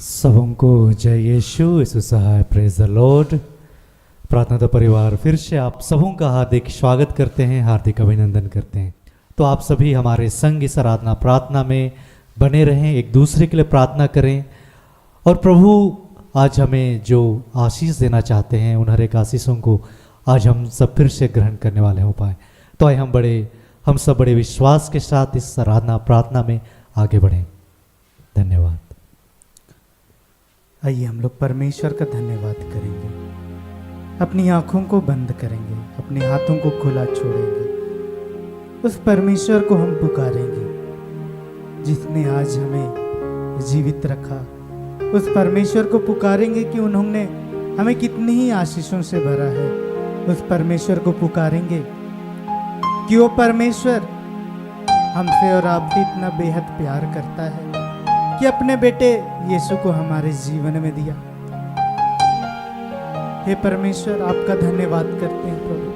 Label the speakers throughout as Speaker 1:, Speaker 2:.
Speaker 1: सबों को जय यीशु यीशु सहाय प्रेज द लॉर्ड। प्रार्थना का परिवार फिर से आप सबों का हार्दिक स्वागत करते हैं, हार्दिक अभिनंदन करते हैं। तो आप सभी हमारे संग इस आराधना प्रार्थना में बने रहें, एक दूसरे के लिए प्रार्थना करें और प्रभु आज हमें जो आशीष देना चाहते हैं उन हर एक आशीषों को आज हम सब फिर से ग्रहण करने वाले हो पाए। तो आए हम सब बड़े विश्वास के साथ इस आराधना प्रार्थना में आगे बढ़ें। धन्यवाद।
Speaker 2: आइए हम लोग परमेश्वर का धन्यवाद करेंगे, अपनी आंखों को बंद करेंगे, अपने हाथों को खुला छोड़ेंगे, उस परमेश्वर को हम पुकारेंगे जिसने आज हमें जीवित रखा। उस परमेश्वर को पुकारेंगे कि उन्होंने हमें कितनी ही आशीषों से भरा है। उस परमेश्वर को पुकारेंगे कि वो परमेश्वर हमसे और आपसे इतना बेहद प्यार करता है कि अपने बेटे यीशु को हमारे जीवन में दिया। हे परमेश्वर, आपका धन्यवाद करते हैं प्रभु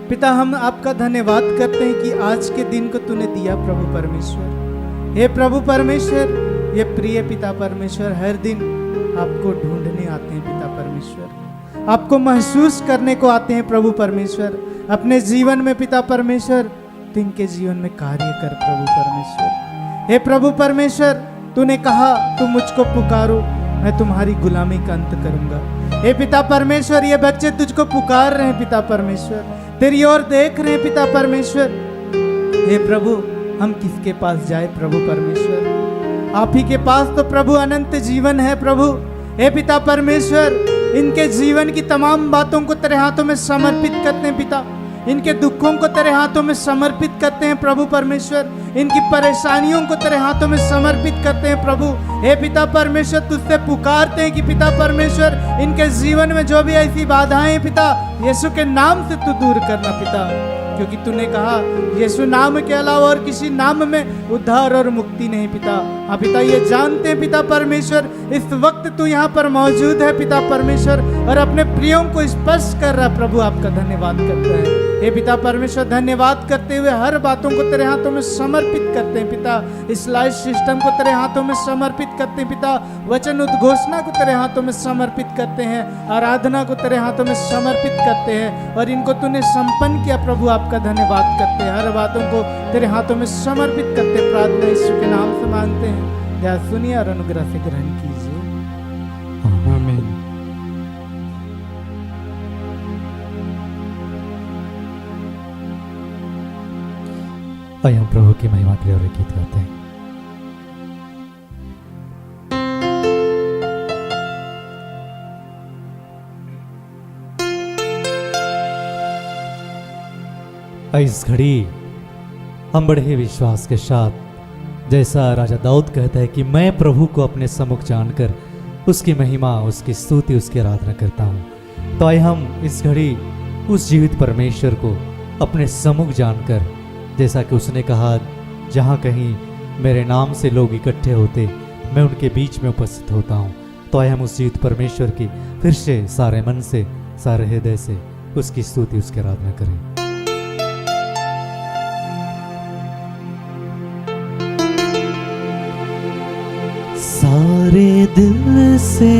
Speaker 2: पिता, हम आपका धन्यवाद करते हैं कि आज के दिन को तूने दिया प्रभु परमेश्वर। हे प्रभु परमेश्वर, ये प्रिय पिता परमेश्वर हर दिन आपको ढूंढने आते हैं पिता परमेश्वर, आपको महसूस करने को आते हैं प्रभु परमेश्वर अपने जीवन में पिता परमेश्वर। तो इनके जीवन में कार्य कर प्रभु परमेश्वर। हे प्रभु परमेश्वर, तूने कहा तुम मुझको पुकारो, मैं तुम्हारी गुलामी का अंत करूंगा। हे पिता परमेश्वर, ये बच्चे तुझको पुकार रहे हैं पिता परमेश्वर, तेरी ओर देख रहे हैं पिता परमेश्वर। हे प्रभु, हम किसके पास जाए प्रभु परमेश्वर? आप ही के पास तो प्रभु अनंत जीवन है प्रभु। हे पिता परमेश्वर, इनके जीवन की तमाम बातों को तेरे हाथों में समर्पित करते हैं पिता, इनके दुखों को तेरे हाथों में समर्पित करते हैं प्रभु परमेश्वर, इनकी परेशानियों को तेरे हाथों में समर्पित करते हैं प्रभु। हे पिता परमेश्वर, तुझसे पुकारते हैं कि पिता परमेश्वर, इनके जीवन में जो भी ऐसी बाधाएं हैं पिता, यीशु के नाम से तू दूर करना पिता, क्योंकि तूने कहा यीशु नाम के अलावा और किसी नाम में उद्धार और मुक्ति नहीं पिता। हाँ पिता, ये जानते हैं पिता परमेश्वर, इस वक्त तू यहाँ पर मौजूद है पिता परमेश्वर और अपने प्रियों को स्पर्श कर रहा प्रभु। आपका धन्यवाद करते हैं हे पिता परमेश्वर। धन्यवाद करते हुए हर बातों को तेरे हाथों में समर्पित करते हैं पिता, इस लाइफ सिस्टम को तेरे हाथों में समर्पित करते हैं पिता, वचन उद्घोषणा को तेरे हाथों में समर्पित करते हैं, आराधना को तेरे हाथों में समर्पित करते हैं और इनको तूने संपन्न किया प्रभु। आपका धन्यवाद करते हैं, हर बातों को तेरे हाथों में समर्पित करते। प्रार्थना यीशु के नाम से मांगते हैं, दया सुनिए और अनुग्रह से ग्रहण कीजिए।
Speaker 1: आमीन। आइए हम प्रभु की महिमा के लिए और एक गीत गाते हैं। इस घड़ी हम बड़े ही विश्वास के साथ, जैसा राजा दाऊद कहता है कि मैं प्रभु को अपने सम्मुख जानकर उसकी महिमा, उसकी स्तुति, उसकी आराधना करता हूँ। तो आइए हम इस घड़ी उस जीवित परमेश्वर को अपने सम्मुख जानकर, जैसा कि उसने कहा, जहाँ कहीं मेरे नाम से लोग इकट्ठे होते, मैं उनके बीच में उपस्थित होता हूँ। तो आइए हम उस जीवित परमेश्वर की फिर से सारे मन से, सारे हृदय से उसकी स्तुति, उसकी आराधना करें। सारे दिल से,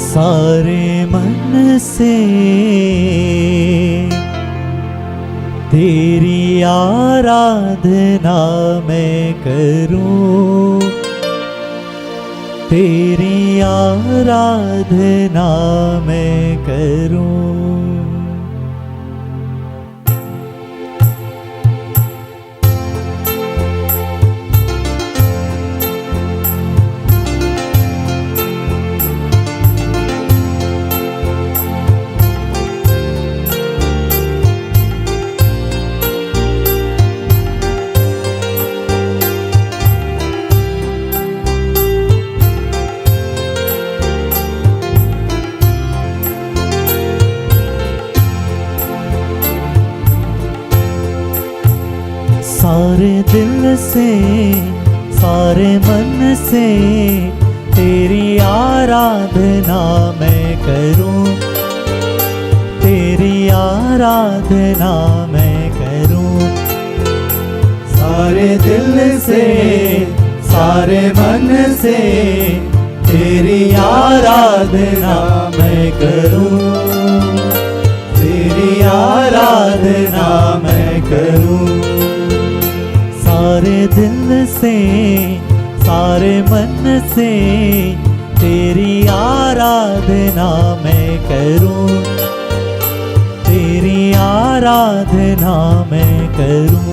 Speaker 1: सारे मन से तेरी आराधना मैं करूं, तेरी आराधना मैं करूं। सारे दिल से, सारे मन से तेरी आराधना मैं करूं, तेरी आराधना मैं करूं। सारे
Speaker 2: सारे दिल से सारे मन से तेरी आराधना मैं करूं, तेरी आराधना मैं करूं।
Speaker 1: सारे दिल से सारे मन से तेरी आराधना मैं करूं, तेरी आराधना मैं करूं।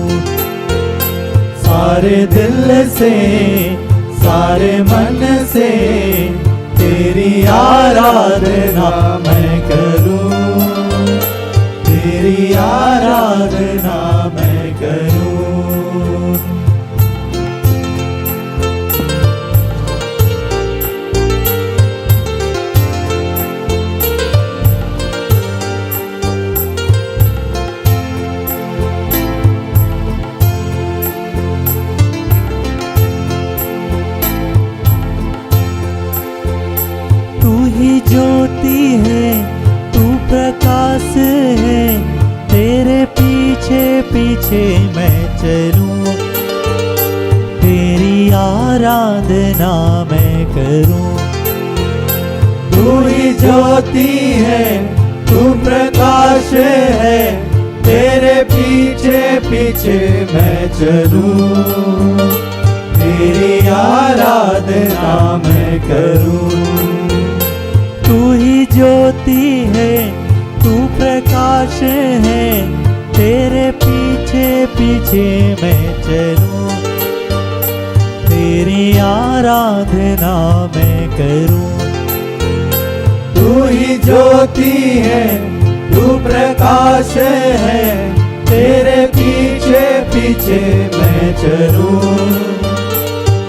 Speaker 2: सारे दिल से सारे मन से तेरी आराधना मैं करूं, तेरी आराधना मैं करूं।
Speaker 1: ज्योति है तू प्रकाश है, तेरे पीछे पीछे मैं चलूं, तेरी आराधना मैं करूं।
Speaker 2: तू ही ज्योति है तू प्रकाश है, तेरे पीछे पीछे मैं चलूं, तेरी आराधना मैं करूं।
Speaker 1: तू ही ज्योति है तू प्रकाश है, तेरे पीछे पीछे मैं चलूं, तेरी आराधना मैं करूं।
Speaker 2: तू ही ज्योति है तू प्रकाश है, तेरे पीछे पीछे मैं चलूं,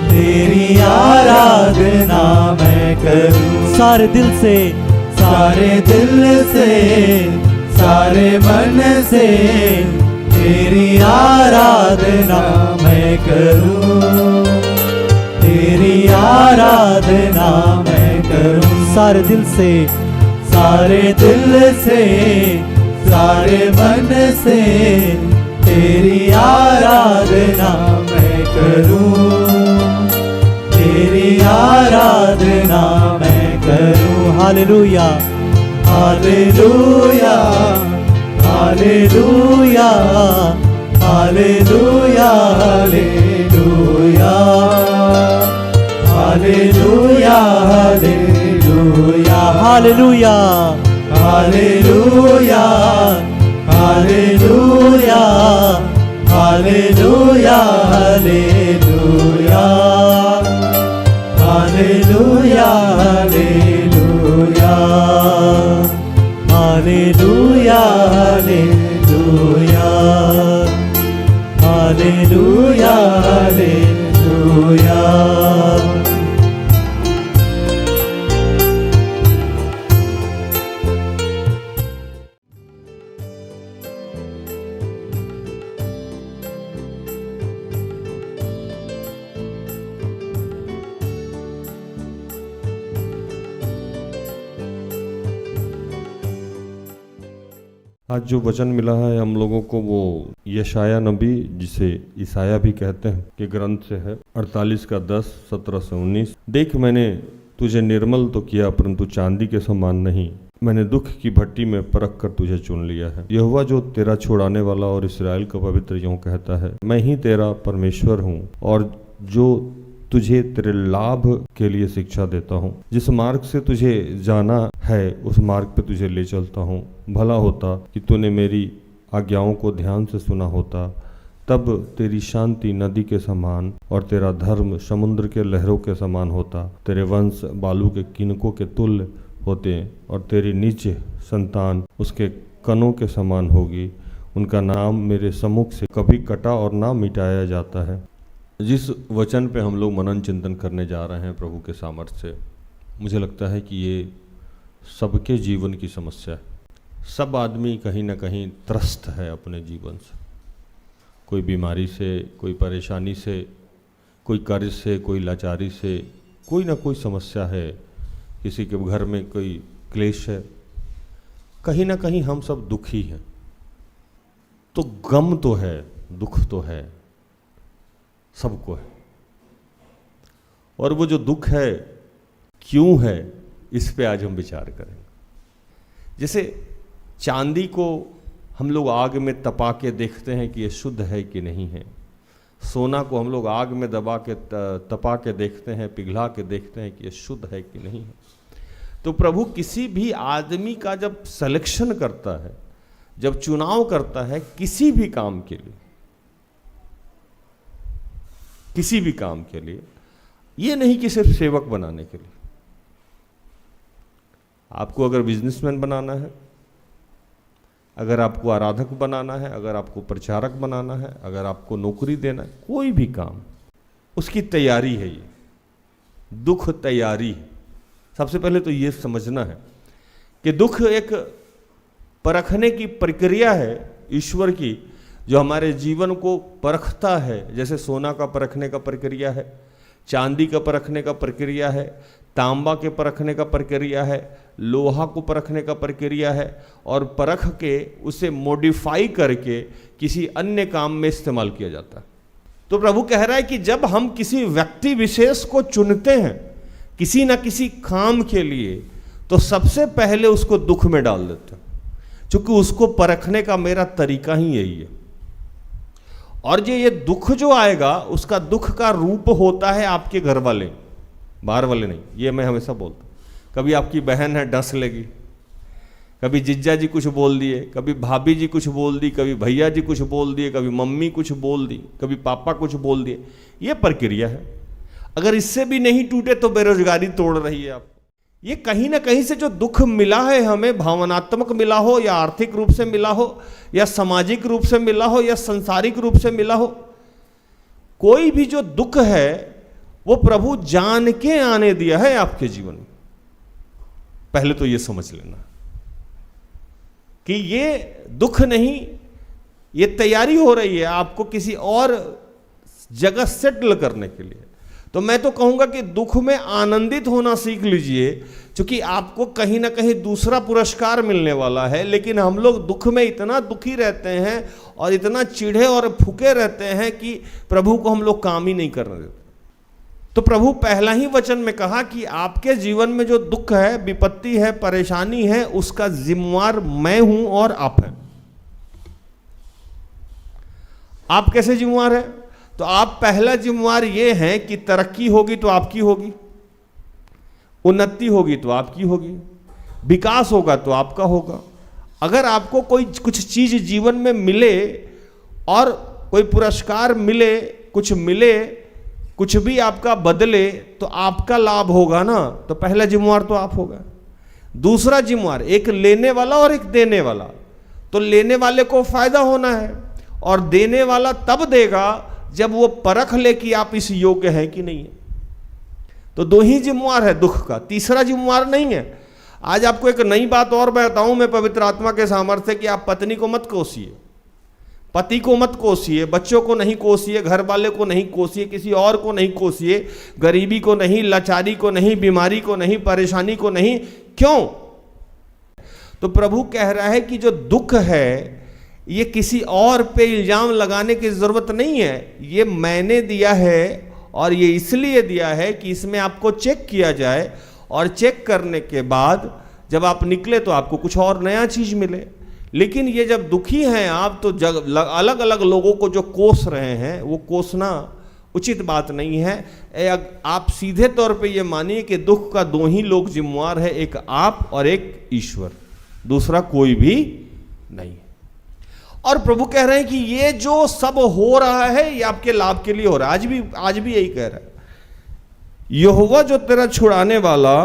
Speaker 2: तेरी आराधना मैं करूं।
Speaker 1: सारे दिल से
Speaker 2: सारे दिल से सारे मन से तेरी आराधना मैं करूं, तेरी आराधना मैं करूं।
Speaker 1: सारे दिल से
Speaker 2: सारे दिल से सारे मन से तेरी आराधना मैं करूं, तेरी आराधना मैं करूं।
Speaker 1: Hallelujah
Speaker 2: hallelujah hallelujah hallelujah hallelujah hallelujah
Speaker 1: hallelujah
Speaker 2: hallelujah hallelujah hallelujah hallelujah hallelujah hallelujah hallelujah hallelujah hallelujah hallelujah.
Speaker 3: आज जो वचन मिला है हम लोगों को वो यशाया नबी, जिसे ईसाया भी कहते हैं, के ग्रंथ से है। 48 का 10, 17 से 19। देख मैंने तुझे निर्मल तो किया परंतु चांदी के समान नहीं, मैंने दुख की भट्टी में परख कर तुझे चुन लिया है। यहोवा जो तेरा छुड़ाने वाला और इस्राएल का पवित्र यूं कहता है, मैं ही तेरा परमेश्वर हूँ और जो तुझे तेरे लाभ के लिए शिक्षा देता हूँ। जिस मार्ग से तुझे जाना है उस मार्ग पे तुझे ले चलता हूँ। भला होता कि तूने मेरी आज्ञाओं को ध्यान से सुना होता, तब तेरी शांति नदी के समान और तेरा धर्म समुद्र के लहरों के समान होता। तेरे वंश बालू के किनकों के तुल्य होते और तेरी निज संतान उसके कणों के समान होगी। उनका नाम मेरे सम्मुख से कभी कटा और ना मिटाया जाता है। जिस वचन पे हम लोग मनन चिंतन करने जा रहे हैं प्रभु के सामर्थ्य से, मुझे लगता है कि ये सबके जीवन की समस्या है। सब आदमी कहीं ना कहीं त्रस्त है अपने जीवन से, कोई बीमारी से, कोई परेशानी से, कोई कर्ज से, कोई लाचारी से, कोई ना कोई समस्या है। किसी के घर में कोई क्लेश है, कहीं ना कहीं हम सब दुखी हैं। तो गम तो है, दुख तो है, सबको है। और वो जो दुख है क्यों है, इस पे आज हम विचार करेंगे। जैसे चांदी को हम लोग आग में तपा के देखते हैं कि ये शुद्ध है कि नहीं है, सोना को हम लोग आग में दबा के तपा के देखते हैं, पिघला के देखते हैं कि ये शुद्ध है कि नहीं है। तो प्रभु किसी भी आदमी का जब सिलेक्शन करता है, जब चुनाव करता है किसी भी काम के लिए, किसी भी काम के लिए, ये नहीं कि सिर्फ सेवक बनाने के लिए। आपको अगर बिजनेसमैन बनाना है, अगर आपको आराधक बनाना है, अगर आपको प्रचारक बनाना है, अगर आपको नौकरी देना है, कोई भी काम, उसकी तैयारी है। ये दुख तैयारी है। सबसे पहले तो ये समझना है कि दुख एक परखने की प्रक्रिया है ईश्वर की, जो हमारे जीवन को परखता है। जैसे सोना का परखने का प्रक्रिया है, चांदी का परखने का प्रक्रिया है, तांबा के परखने का प्रक्रिया है, लोहा को परखने का प्रक्रिया है, और परख के उसे मॉडिफाई करके किसी अन्य काम में इस्तेमाल किया जाता है। तो प्रभु कह रहा है कि जब हम किसी व्यक्ति विशेष को चुनते हैं किसी न किसी काम के लिए, तो सबसे पहले उसको दुख में डाल देते हैं, क्योंकि उसको परखने का मेरा तरीका ही यही है। और ये दुख जो आएगा, उसका दुख का रूप होता है आपके घर वाले, बाहर वाले नहीं। ये मैं हमेशा बोलता हूँ। कभी आपकी बहन है डंस लेगी, कभी जिज्जा जी कुछ बोल दिए, कभी भाभी जी कुछ बोल दी, कभी भैया जी कुछ बोल दिए, कभी मम्मी कुछ बोल दी, कभी पापा कुछ बोल दिए। ये प्रक्रिया है। अगर इससे भी नहीं टूटे तो बेरोजगारी तोड़ रही है आपको। ये कहीं ना कहीं से जो दुख मिला है हमें, भावनात्मक मिला हो या आर्थिक रूप से मिला हो या सामाजिक रूप से मिला हो या सांसारिक रूप से मिला हो, कोई भी जो दुख है वो प्रभु जान के आने दिया है आपके जीवन में। पहले तो ये समझ लेना कि ये दुख नहीं, ये तैयारी हो रही है आपको किसी और जगह सेटल करने के लिए। तो मैं तो कहूंगा कि दुख में आनंदित होना सीख लीजिए, क्योंकि आपको कहीं ना कहीं दूसरा पुरस्कार मिलने वाला है। लेकिन हम लोग दुख में इतना दुखी रहते हैं और इतना चिढ़े और फूके रहते हैं कि प्रभु को हम लोग काम ही नहीं करने देते। तो प्रभु पहला ही वचन में कहा कि आपके जीवन में जो दुख है, विपत्ति है, परेशानी है, उसका जिम्मेवार मैं हूं और आप हैं। आप कैसे जिम्मेवार है? तो आप पहला जिम्मेवार ये है कि तरक्की होगी तो आपकी होगी, उन्नति होगी तो आपकी होगी, विकास होगा तो आपका होगा। अगर आपको कोई कुछ चीज जीवन में मिले और कोई पुरस्कार मिले, कुछ मिले, कुछ भी आपका बदले, तो आपका लाभ होगा ना। तो पहला जिम्मेवार तो आप होगा। दूसरा जिम्मेवार, एक लेने वाला और एक देने वाला। तो लेने वाले को फायदा होना है और देने वाला तब देगा जब वो परख ले कि आप इस योग्य हैं कि नहीं है। तो दो ही जिम्मेवार है दुख का, तीसरा जिम्मेवार नहीं है। आज आपको एक नई बात और बताऊं मैं पवित्र आत्मा के सामर्थ्य कि आप पत्नी को मत कोसिए, पति को मत कोसिए, बच्चों को नहीं कोसिए, घर वाले को नहीं कोसिए, किसी और को नहीं कोसिए, गरीबी को नहीं, लाचारी को नहीं, बीमारी को नहीं, परेशानी को नहीं। क्यों? तो प्रभु कह रहा है कि जो दुख है ये किसी और पे इल्जाम लगाने की जरूरत नहीं है, ये मैंने दिया है। और ये इसलिए दिया है कि इसमें आपको चेक किया जाए, और चेक करने के बाद जब आप निकले तो आपको कुछ और नया चीज मिले। लेकिन ये जब दुखी हैं आप, तो अलग अलग लोगों को जो कोस रहे हैं, वो कोसना उचित बात नहीं है। आप सीधे तौर पे ये मानिए कि दुख का दो ही लोग जिम्मेवार है, एक आप और एक ईश्वर, दूसरा कोई भी नहीं। और प्रभु कह रहे हैं कि ये जो सब हो रहा है ये आपके लाभ के लिए हो रहा है। आज भी यही कह रहा है, यहोवा जो तेरा छुड़ाने वाला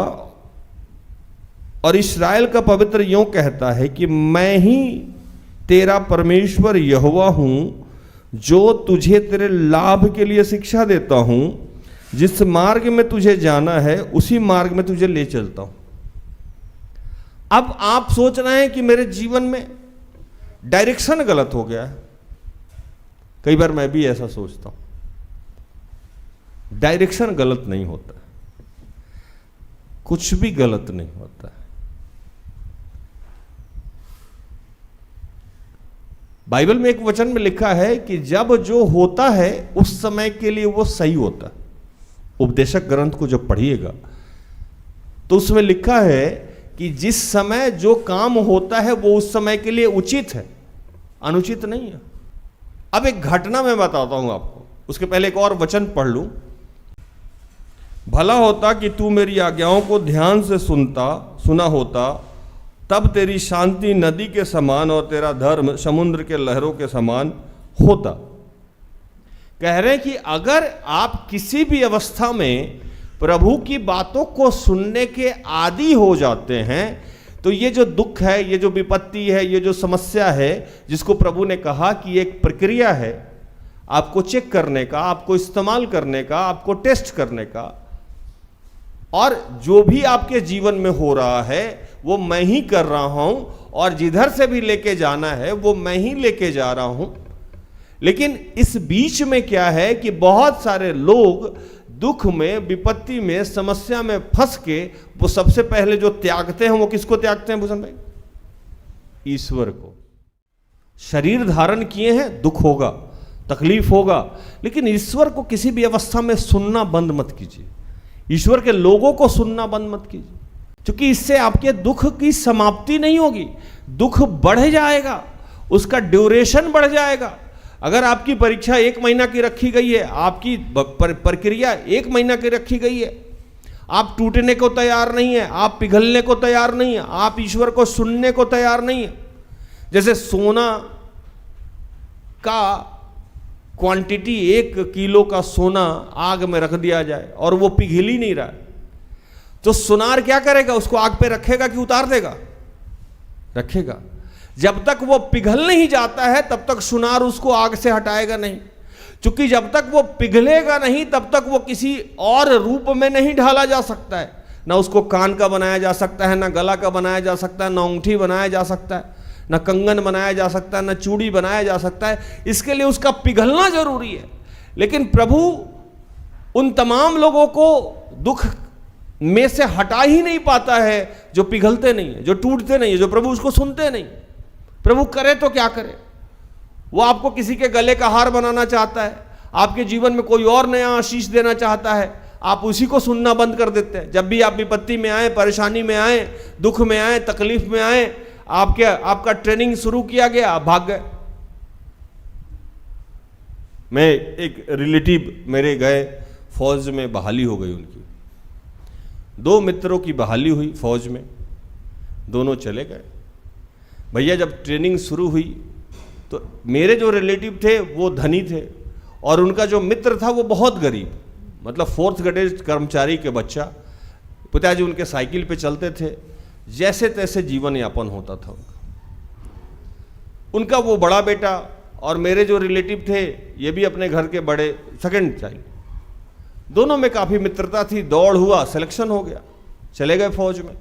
Speaker 3: और इस्राएल का पवित्र यूं कहता है कि मैं ही तेरा परमेश्वर यहोवा हूं, जो तुझे तेरे लाभ के लिए शिक्षा देता हूं, जिस मार्ग में तुझे जाना है उसी मार्ग में तुझे ले चलता हूं। अब आप सोच रहे हैं कि मेरे जीवन में डायरेक्शन गलत हो गया है। कई बार मैं भी ऐसा सोचता हूं। डायरेक्शन गलत नहीं होता, कुछ भी गलत नहीं होता है। बाइबल में एक वचन में लिखा है कि जब जो होता है उस समय के लिए वो सही होता है। उपदेशक ग्रंथ को जब पढ़िएगा तो उसमें लिखा है कि जिस समय जो काम होता है वो उस समय के लिए उचित है, अनुचित नहीं है। अब एक घटना मैं बताता हूं आपको, उसके पहले एक और वचन पढ़ लूं। भला होता कि तू मेरी आज्ञाओं को ध्यान से सुना होता, तब तेरी शांति नदी के समान और तेरा धर्म समुद्र के लहरों के समान होता। कह रहे हैं कि अगर आप किसी भी अवस्था में प्रभु की बातों को सुनने के आदी हो जाते हैं तो ये जो दुख है, ये जो विपत्ति है, ये जो समस्या है, जिसको प्रभु ने कहा कि एक प्रक्रिया है आपको चेक करने का, आपको इस्तेमाल करने का, आपको टेस्ट करने का, और जो भी आपके जीवन में हो रहा है वो मैं ही कर रहा हूं, और जिधर से भी लेके जाना है वो मैं ही लेके जा रहा हूं। लेकिन इस बीच में क्या है कि बहुत सारे लोग दुख में, विपत्ति में, समस्या में फंस के वो सबसे पहले जो त्यागते हैं वो किसको त्यागते हैं भूषण भाई? ईश्वर को। शरीर धारण किए हैं, दुख होगा, तकलीफ होगा, लेकिन ईश्वर को किसी भी अवस्था में सुनना बंद मत कीजिए। ईश्वर के लोगों को सुनना बंद मत कीजिए, क्योंकि इससे आपके दुख की समाप्ति नहीं होगी, दुख बढ़ जाएगा, उसका ड्यूरेशन बढ़ जाएगा। अगर आपकी परीक्षा 1 महीना की रखी गई है, आपकी प्रक्रिया 1 महीना की रखी गई है, आप टूटने को तैयार नहीं है, आप पिघलने को तैयार नहीं है, आप ईश्वर को सुनने को तैयार नहीं है। जैसे सोना का क्वांटिटी 1 किलो का सोना आग में रख दिया जाए और वो पिघल ही नहीं रहा है, तो सुनार क्या करेगा? उसको आग पे रखेगा कि उतार देगा? रखेगा। जब तक वो पिघल नहीं जाता है तब तक सुनार उसको आग से हटाएगा नहीं, क्योंकि जब तक वो पिघलेगा नहीं तब तक वो किसी और रूप में नहीं ढाला जा सकता है। ना उसको कान का बनाया जा सकता है, ना गला का बनाया जा सकता है, ना अंगूठी बनाया जा सकता है, ना कंगन बनाया जा सकता है, ना चूड़ी बनाया जा सकता है। इसके लिए उसका पिघलना जरूरी है। लेकिन प्रभु उन तमाम लोगों को दुख में से हटा ही नहीं पाता है जो पिघलते नहीं है, जो टूटते नहीं है, जो प्रभु उसको सुनते नहीं। प्रभु करे तो क्या करे? वो आपको किसी के गले का हार बनाना चाहता है, आपके जीवन में कोई और नया आशीष देना चाहता है, आप उसी को सुनना बंद कर देते हैं। जब भी आप विपत्ति में आए, परेशानी में आए, दुख में आए, तकलीफ में आए, आपका ट्रेनिंग शुरू किया गया, आप भाग गए। मैं एक रिलेटिव मेरे गए, फौज में बहाली हो गई उनकी, 2 मित्रों की बहाली हुई फौज में, दोनों चले गए। भैया जब ट्रेनिंग शुरू हुई तो मेरे जो रिलेटिव थे वो धनी थे और उनका जो मित्र था वो बहुत गरीब, मतलब 4th ग्रेड कर्मचारी के बच्चा। पिताजी उनके साइकिल पे चलते थे, जैसे तैसे जीवन यापन होता था उनका। वो बड़ा बेटा और मेरे जो रिलेटिव थे ये भी अपने घर के बड़े, सेकंड चाइल्ड, दोनों में काफ़ी मित्रता थी। दौड़ हुआ, सिलेक्शन हो गया, चले गए फौज में।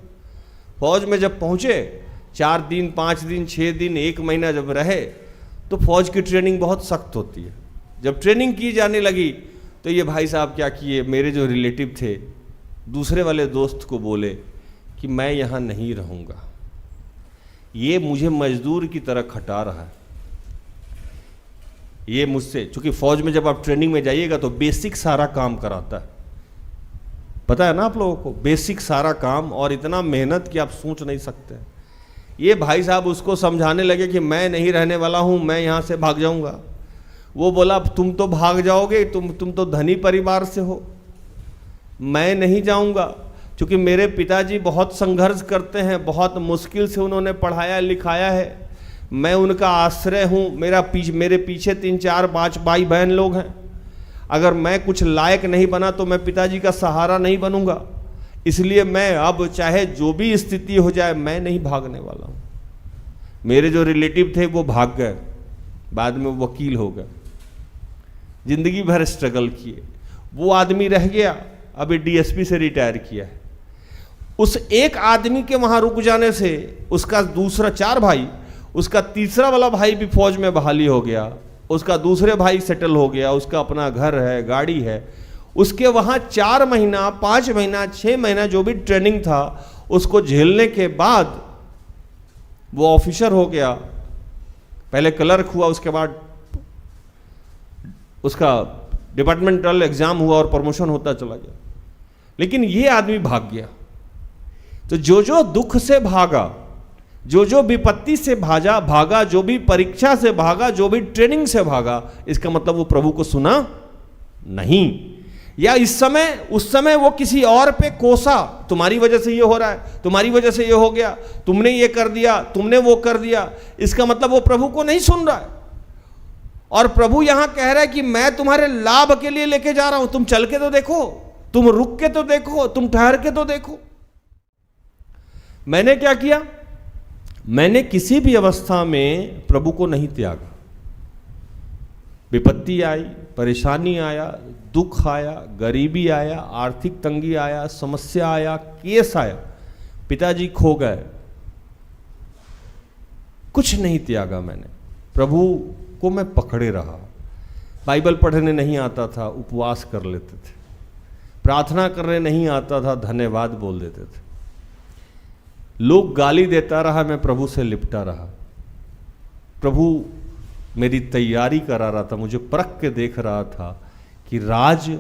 Speaker 3: फौज में जब पहुँचे, 4 दिन, 5 दिन, 6 दिन, 1 महीना जब रहे तो फौज की ट्रेनिंग बहुत सख्त होती है। जब ट्रेनिंग की जाने लगी तो ये भाई साहब क्या किए, मेरे जो रिलेटिव थे दूसरे वाले दोस्त को बोले कि मैं यहाँ नहीं रहूँगा, ये मुझे मजदूर की तरह खटा रहा है, ये मुझसे, चूंकि फौज में जब आप ट्रेनिंग में जाइएगा तो बेसिक सारा काम कराता है, पता है ना आप लोगों को, बेसिक सारा काम, और इतना मेहनत कि आप सोच नहीं सकते। ये भाई साहब उसको समझाने लगे कि मैं नहीं रहने वाला हूँ, मैं यहाँ से भाग जाऊँगा। वो बोला तुम तो भाग जाओगे, तुम तो धनी परिवार से हो, मैं नहीं जाऊँगा, क्योंकि मेरे पिताजी बहुत संघर्ष करते हैं, बहुत मुश्किल से उन्होंने पढ़ाया लिखाया है, मैं उनका आश्रय हूँ, मेरे पीछे 3, 4, 5 भाई बहन लोग हैं। अगर मैं कुछ लायक नहीं बना तो मैं पिताजी का सहारा नहीं बनूंगा, इसलिए मैं अब चाहे जो भी स्थिति हो जाए मैं नहीं भागने वाला हूँ। मेरे जो रिलेटिव थे वो भाग गए, बाद में वो वकील हो गए, जिंदगी भर स्ट्रगल किए। वो आदमी रह गया, अभी डीएसपी से रिटायर किया है। उस एक आदमी के वहाँ रुक जाने से उसका दूसरा 4 भाई, उसका तीसरा वाला भाई भी फौज में बहाली हो गया, उसका दूसरे भाई सेटल हो गया, उसका अपना घर है, गाड़ी है। उसके वहाँ 4 महीना, 5 महीना, 6 महीना जो भी ट्रेनिंग था उसको झेलने के बाद वो ऑफिसर हो गया,
Speaker 4: पहले क्लर्क हुआ, उसके बाद उसका डिपार्टमेंटल एग्जाम हुआ और प्रमोशन होता चला गया। लेकिन ये आदमी भाग गया। तो जो जो दुख से भागा, जो जो विपत्ति से भागा, जो भी परीक्षा से भागा, जो भी ट्रेनिंग से भागा, इसका मतलब वो प्रभु को सुना नहीं। या उस समय वो किसी और पे कोसा, तुम्हारी वजह से ये हो रहा है, तुम्हारी वजह से ये हो गया, तुमने ये कर दिया, तुमने वो कर दिया। इसका मतलब वो प्रभु को नहीं सुन रहा है। और प्रभु यहां कह रहा है कि मैं तुम्हारे लाभ के लिए लेके जा रहा हूं, तुम चल के तो देखो, तुम रुक के तो देखो, तुम ठहर के तो देखो। मैंने क्या किया? मैंने किसी भी अवस्था में प्रभु को नहीं त्यागा। विपत्ति आई, परेशानी आया, दुख आया, गरीबी आया, आर्थिक तंगी आया, समस्या आया, केस आया, पिताजी खो गए, कुछ नहीं त्यागा मैंने। प्रभु को मैं पकड़े रहा। बाइबल पढ़ने नहीं आता था, उपवास कर लेते थे। प्रार्थना करने नहीं आता था, धन्यवाद बोल देते थे। लोग गाली देता रहा, मैं प्रभु से लिपटा रहा। प्रभु मेरी तैयारी करा रहा था, मुझे परख के देख रहा था कि राज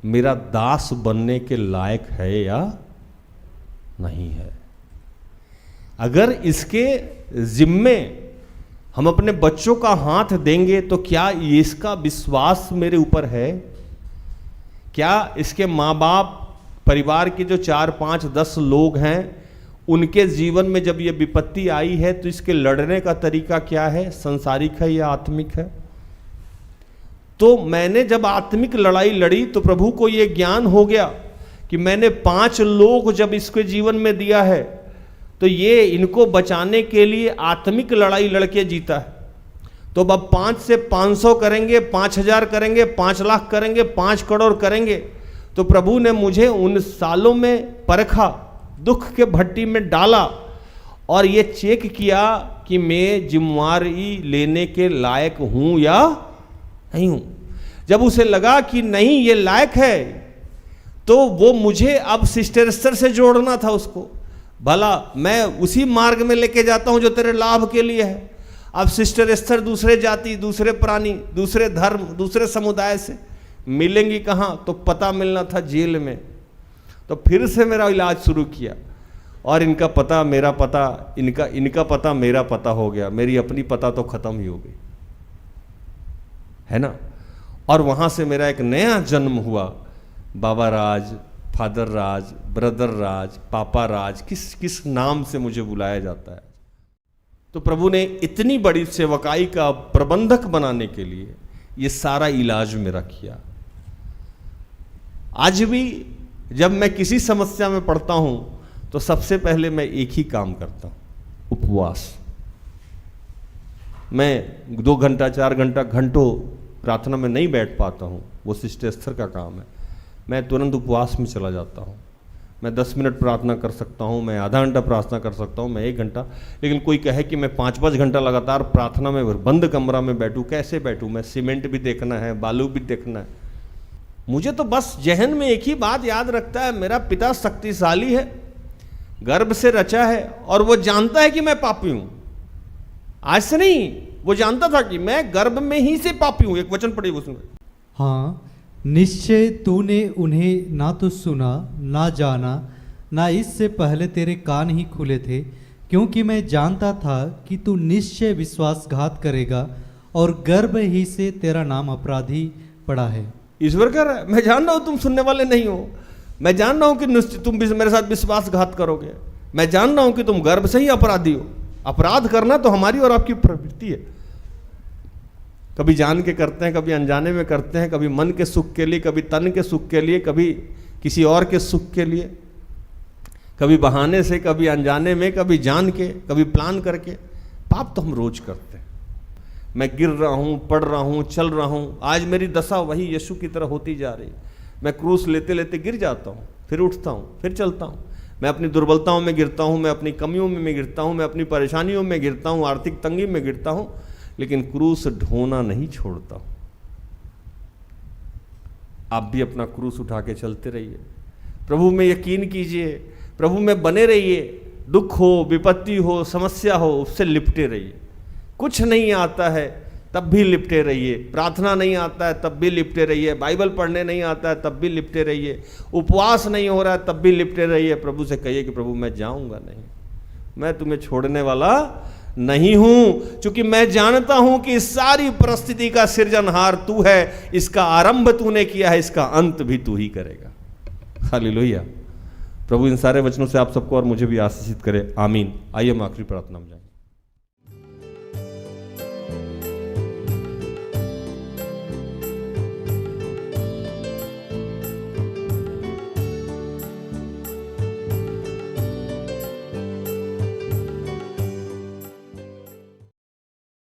Speaker 4: मेरा दास बनने के लायक है या नहीं है। अगर इसके जिम्मे हम अपने बच्चों का हाथ देंगे तो क्या इसका विश्वास मेरे ऊपर है? क्या इसके माँ बाप, परिवार के जो 4, 5, 10 लोग हैं, उनके जीवन में जब ये विपत्ति आई है तो इसके लड़ने का तरीका क्या है? संसारिक है या आत्मिक है? तो मैंने जब आत्मिक लड़ाई लड़ी तो प्रभु को ये ज्ञान हो गया कि मैंने 5 लोग जब इसके जीवन में दिया है तो ये इनको बचाने के लिए आत्मिक लड़ाई लड़के जीता है। तो अब 5 से 500 करेंगे, 5000 करेंगे, 5 लाख करेंगे, 5 करोड़ करेंगे। तो प्रभु ने मुझे उन सालों में परखा, दुख के भट्टी में डाला और ये चेक किया कि मैं जिम्मेवारी लेने के लायक हूं या नहीं हूं। जब उसे लगा कि नहीं ये लायक है, तो वो मुझे अब सिस्टर एस्थर से जोड़ना था उसको। भला मैं उसी मार्ग में लेके जाता हूं जो तेरे लाभ के लिए है। अब सिस्टर एस्थर दूसरे जाति, दूसरे प्राणी, दूसरे धर्म, दूसरे समुदाय से मिलेंगी कहां? तो पता मिलना था जेल में। तो फिर से मेरा इलाज शुरू किया और इनका पता मेरा पता, इनका पता मेरा पता हो गया। मेरी अपनी पता तो खत्म ही हो गई, है ना। और वहां से मेरा एक नया जन्म हुआ। बाबा राज, फादर राज, ब्रदर राज, पापा राज, किस नाम से मुझे बुलाया जाता है। तो प्रभु ने इतनी बड़ी सेवकाई का प्रबंधक बनाने के लिए ये सारा इलाज मेरा किया। आज भी जब मैं किसी समस्या में पड़ता हूं तो सबसे पहले मैं एक ही काम करता हूं, उपवास। मैं 2 घंटा 4 घंटा घंटों प्रार्थना में नहीं बैठ पाता हूं, वो सिस्टर एस्थर का काम है। मैं तुरंत उपवास में चला जाता हूं। मैं 10 मिनट प्रार्थना कर सकता हूं, मैं आधा घंटा प्रार्थना कर सकता हूं, मैं 1 घंटा। लेकिन कोई कहे कि मैं 5-5 घंटा लगातार प्रार्थना में बंद कमरा में बैठूं, कैसे बैठूं? मैं सीमेंट भी देखना है, बालू भी देखना है। मुझे तो बस जहन में एक ही बात याद रखता है, मेरा पिता शक्तिशाली है, गर्भ से रचा है और वो जानता है कि मैं पापी हूं। आज से नहीं, वो जानता था कि मैं गर्भ में ही से पापी हूं। एक वचन पढ़िए उसमें।
Speaker 1: हाँ, निश्चय तूने उन्हें ना तो सुना ना जाना, ना इससे पहले तेरे कान ही खुले थे, क्योंकि मैं जानता था कि तू निश्चय विश्वासघात करेगा और गर्भ ही से तेरा नाम अपराधी पड़ा है।
Speaker 4: ईश्वर कह रहा है, मैं जान रहा हूं तुम सुनने वाले नहीं हो। मैं जान रहा हूं कि तुम मेरे साथ विश्वासघात करोगे। मैं जान रहा हूं कि तुम गर्भ से ही अपराधी हो। अपराध करना तो हमारी और आपकी प्रवृत्ति है। कभी जान के करते हैं, कभी अनजाने में करते हैं, कभी मन के सुख के लिए, कभी तन के सुख के लिए, कभी किसी और के सुख के लिए, कभी बहाने से, कभी अनजाने में, कभी जान के, कभी प्लान करके। पाप तो हम रोज करते हैं। मैं गिर रहा हूं, पढ़ रहा हूं, चल रहा हूं। आज मेरी दशा वही यीशु की तरह होती जा रही। मैं क्रूस लेते लेते गिर जाता हूं, फिर उठता हूं, फिर चलता हूं। मैं अपनी दुर्बलताओं में गिरता हूं, मैं अपनी कमियों में गिरता हूं, मैं अपनी परेशानियों में गिरता हूं, आर्थिक तंगी में गिरता हूं, लेकिन क्रूस ढोना नहीं छोड़ता हूं। आप भी अपना क्रूस उठा के चलते रहिए। प्रभु में यकीन कीजिए, प्रभु में बने रहिए। दुख हो, विपत्ति हो, समस्या हो, उससे लिपटे रहिए। कुछ नहीं आता है तब भी लिपटे रहिए, प्रार्थना नहीं आता है तब भी लिपटे रहिए, बाइबल पढ़ने नहीं आता है तब भी लिपटे रहिए, उपवास नहीं हो रहा है तब भी लिपटे रहिए। प्रभु से कहिए कि प्रभु मैं जाऊंगा नहीं, मैं तुम्हें छोड़ने वाला नहीं हूं, क्योंकि मैं जानता हूं कि इस सारी परिस्थिति का सृजनहार तू है, इसका आरंभ तूने किया है, इसका अंत भी तू ही करेगा। हालेलुया। प्रभु इन सारे वचनों से आप सबको और मुझे भी आशीषित करे, आमीन। आइए हम आखिरी प्रार्थना में जाएं।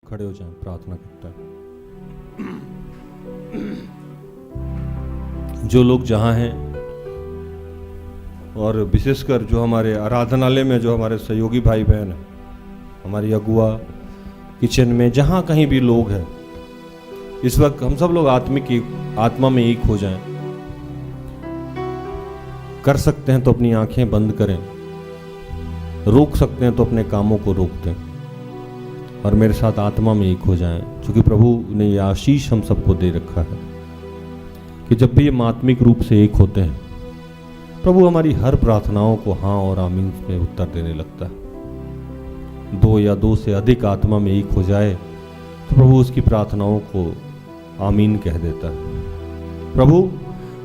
Speaker 4: खड़े हो जाएं, प्रार्थना करते हैं। जो लोग जहां हैं और विशेषकर जो हमारे आराधनालय में जो हमारे सहयोगी भाई बहन हैं, हमारी अगुआ, किचन में, जहां कहीं भी लोग हैं, इस वक्त हम सब लोग आत्मा में एक हो जाएं। कर सकते हैं तो अपनी आंखें बंद करें, रोक सकते हैं तो अपने कामों को रोक दें और मेरे साथ आत्मा में एक हो जाएं, क्योंकि प्रभु ने यह आशीष हम सबको दे रखा है कि जब भी हम आत्मिक रूप से एक होते हैं, प्रभु हमारी हर प्रार्थनाओं को हाँ और आमीन में उत्तर देने लगता है। 2 या 2 से अधिक आत्मा में एक हो जाए तो प्रभु उसकी प्रार्थनाओं को आमीन कह देता है। प्रभु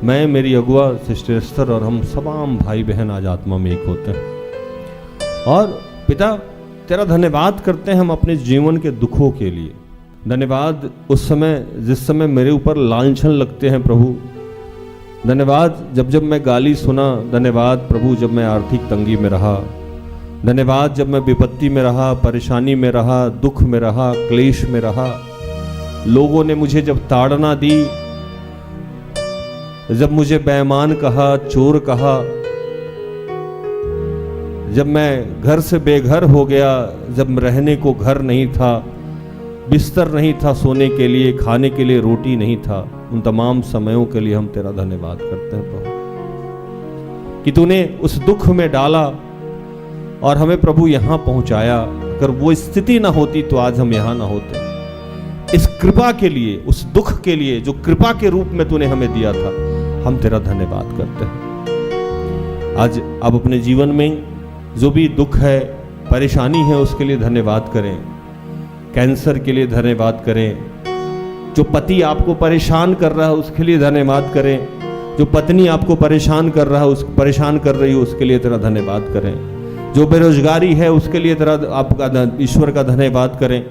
Speaker 4: मैं, मेरी अगुआ सिस्टर एस्तर और हम तमाम भाई बहन आज आत्मा में एक होते हैं और पिता तेरा धन्यवाद करते हैं हम अपने जीवन के दुखों के लिए। धन्यवाद उस समय जिस समय मेरे ऊपर लांछन लगते हैं प्रभु। धन्यवाद जब मैं गाली सुना। धन्यवाद प्रभु जब मैं आर्थिक तंगी में रहा। धन्यवाद जब मैं विपत्ति में रहा, परेशानी में रहा, दुख में रहा, क्लेश में रहा। लोगों ने मुझे जब ताड़ना दी, जब मुझे बेईमान कहा, चोर कहा, जब मैं घर से बेघर हो गया, जब रहने को घर नहीं था, बिस्तर नहीं था सोने के लिए, खाने के लिए रोटी नहीं था, उन तमाम समयों के लिए हम तेरा धन्यवाद करते हैं प्रभु कि तूने उस दुख में डाला और हमें प्रभु यहाँ पहुँचाया। अगर वो स्थिति ना होती तो आज हम यहाँ ना होते। इस कृपा के लिए, उस दुख के लिए जो कृपा के रूप में तूने हमें दिया था, हम तेरा धन्यवाद करते हैं। आज अब अपने जीवन में जो भी दुख है, परेशानी है, उसके लिए धन्यवाद करें। कैंसर के लिए धन्यवाद करें। जो पति आपको परेशान कर रहा है उसके लिए धन्यवाद करें। जो पत्नी आपको परेशान कर रहा है, परेशान कर रही है, उसके लिए तेरा धन्यवाद करें। जो बेरोजगारी है उसके लिए तेरा आपका ईश्वर का धन्यवाद करें।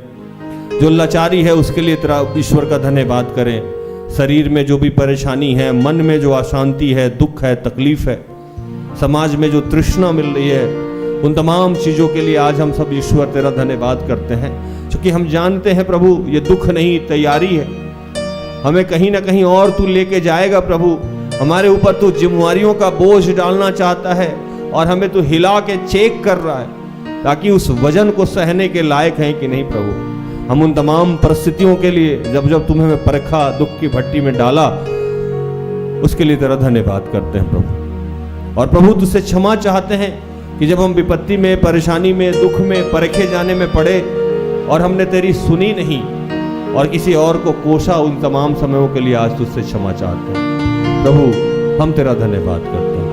Speaker 4: जो लाचारी है उसके लिए तेरा ईश्वर का धन्यवाद करें। शरीर में जो भी परेशानी है, मन में जो अशांति है, दुख है, तकलीफ है, समाज में जो तृष्णा मिल रही है, उन तमाम चीज़ों के लिए आज हम सब ईश्वर तेरा धन्यवाद करते हैं, क्योंकि हम जानते हैं प्रभु ये दुख नहीं, तैयारी है। हमें कहीं ना कहीं और तू लेके जाएगा प्रभु। हमारे ऊपर तू जिम्मेवारियों का बोझ डालना चाहता है और हमें तू हिला के चेक कर रहा है ताकि उस वजन को सहने के लायक हैं कि नहीं प्रभु। हम उन तमाम परिस्थितियों के लिए जब जब तुम्हें हमें परखा, दुख की भट्टी में डाला, उसके लिए तेरा धन्यवाद करते हैं प्रभु। और प्रभु तुझसे क्षमा चाहते हैं कि जब हम विपत्ति में, परेशानी में, दुख में, परखे जाने में पड़े और हमने तेरी सुनी नहीं और किसी और को कोसा, उन तमाम समयों के लिए आज तुझसे क्षमा चाहते हैं प्रभु। हम तेरा धन्यवाद करते हैं।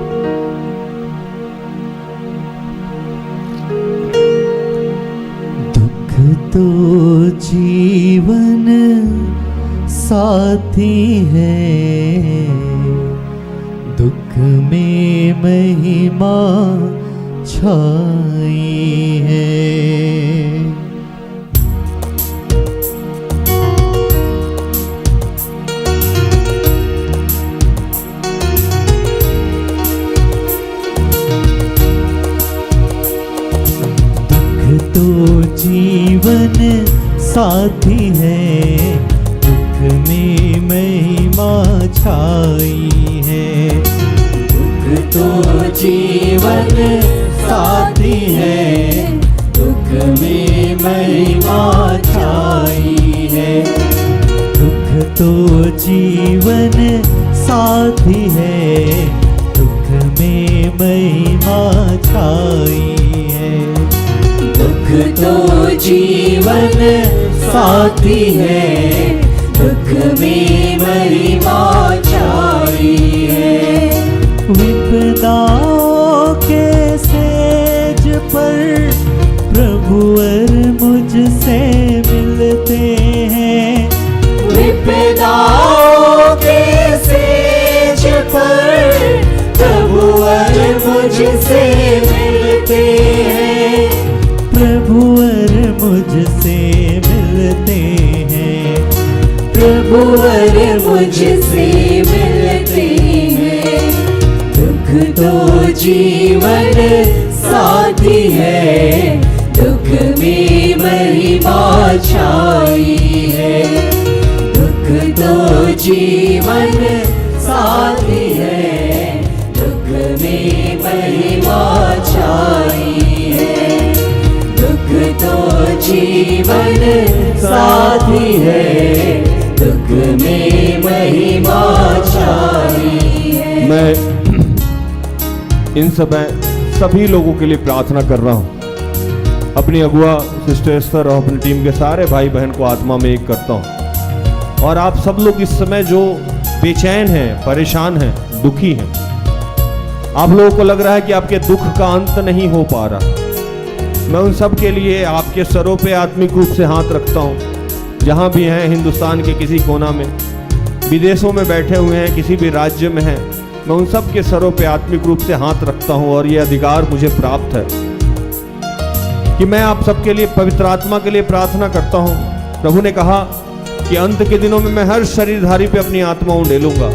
Speaker 1: दुख तो जीवन साथी है, दुख में महिमा छाई है। दुख तो जीवन साथी है, दुख में महिमा छाई है। दुख तो जीवन साथी है, दुख में महिमा छाई है। दुख तो जीवन साथी है, दुख में महिमा छाई है। दुख तो जीवन
Speaker 5: साथी है, दुख में महिमा छाई है।
Speaker 1: विपदाओं के सेज पर प्रभुवर मुझसे मिलते हैं।
Speaker 5: विपदाओं के सेज पर प्रभुवर मुझसे मिलते हैं।
Speaker 1: प्रभुवर मुझसे मिलते हैं।
Speaker 5: प्रभुवर मुझसे मिलते हैं। दुख तो जीवन साथी है, दुख में महिमा छाई है। दुख तो जीवन साथी है, दुख में महिमा छाई है। दुख तो जीवन साथी है, दुख में महिमा छाई है।
Speaker 4: मैं इन समय सभी लोगों के लिए प्रार्थना कर रहा हूँ। अपनी अगुआ सिस्टर एस्तर और अपनी टीम के सारे भाई बहन को आत्मा में एक करता हूँ। और आप सब लोग इस समय जो बेचैन हैं, परेशान हैं, दुखी हैं, आप लोगों को लग रहा है कि आपके दुख का अंत नहीं हो पा रहा, मैं उन सब के लिए आपके सरों पे आत्मिक रूप से हाथ रखता हूँ। जहाँ भी हैं, हिंदुस्तान के किसी कोना में, विदेशों में बैठे हुए हैं, किसी भी राज्य में हैं, मैं उन सब के सरों पे आत्मिक रूप से हाथ रखता हूँ। और ये अधिकार मुझे प्राप्त है कि मैं आप सबके लिए पवित्र आत्मा के लिए प्रार्थना करता हूँ। प्रभु ने कहा कि अंत के दिनों में मैं हर शरीरधारी पे अपनी आत्मा उंडेलूंगा।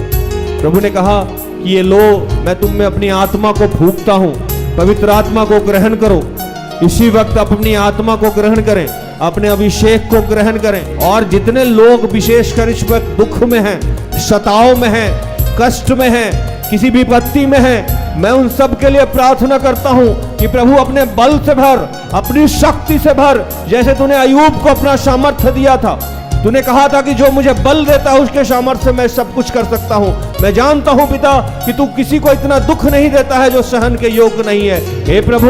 Speaker 4: प्रभु ने कहा कि ये लो, मैं तुम में अपनी आत्मा को फूंकता हूँ, पवित्र आत्मा को ग्रहण करो। इसी वक्त आप अपनी आत्मा को ग्रहण करें, अपने अभिषेक को ग्रहण करें। और जितने लोग विशेषकर इस वक्त दुख में हैं, शताओं में हैं, कष्ट में हैं, किसी विपत्ति में हैं, मैं उन सब के लिए प्रार्थना करता हूं कि प्रभु अपने बल से भर, अपनी शक्ति से भर, जैसे तूने अय्यूब को अपना सामर्थ्य दिया था। तूने कहा था कि जो मुझे बल देता है उसके सामर्थ्य से मैं सब कुछ कर सकता हूं। मैं जानता हूं पिता कि तू किसी को इतना दुख नहीं देता है जो सहन के योग्य नहीं है। हे प्रभु,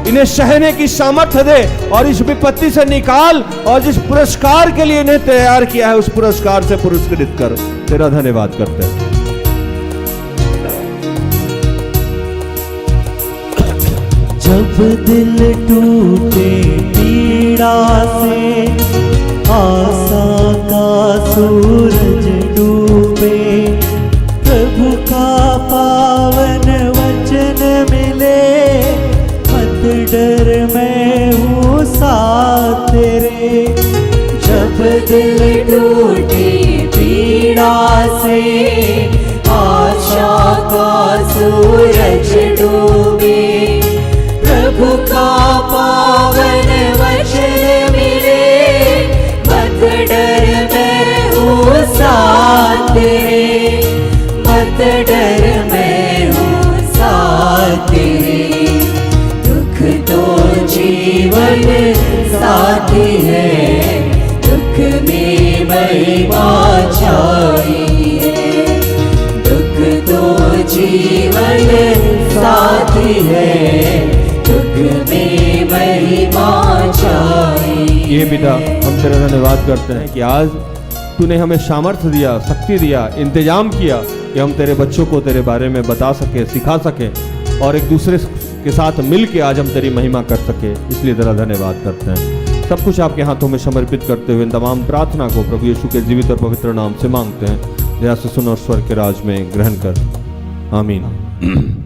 Speaker 4: इन्हें सहने की सामर्थ्य दे और इस विपत्ति से निकाल, और जिस पुरस्कार के लिए इन्हें तैयार किया है उस पुरस्कार से पुरस्कृत कर। तेरा धन्यवाद करते हैं।
Speaker 1: जब दिल टूटे पीड़ा से, आशा का सूरज डूबे, प्रभु का पावन वचन मिले, मत डर मैं हूँ साथ तेरे।
Speaker 5: जब दिल टूटे पीड़ा से, आशा का सूरज डूबे, प्रभु का पावन वचन मिले, मत डर मैं हूँ साथ तेरे। मत डर मैं हूँ साथ तेरे। दुख तो जीवन साथी है, दुख में महिमा छाई है। दुख तो जीवन साथी है, दुख में महिमा छाई।
Speaker 4: ये पिता, हम तेरा धन्यवाद करते हैं कि आज तूने हमें सामर्थ्य दिया, शक्ति दिया, इंतजाम किया कि हम तेरे बच्चों को तेरे बारे में बता सके, सिखा सके और एक दूसरे के साथ मिल के आज हम तेरी महिमा कर सके। इसलिए तेरा धन्यवाद करते हैं। सब कुछ आपके हाथों में समर्पित करते हुए तमाम प्रार्थना को प्रभु यीशु के जीवित और पवित्र नाम से मांगते हैं। दया से सुन और स्वर्ग के राज में ग्रहण कर। आमीन।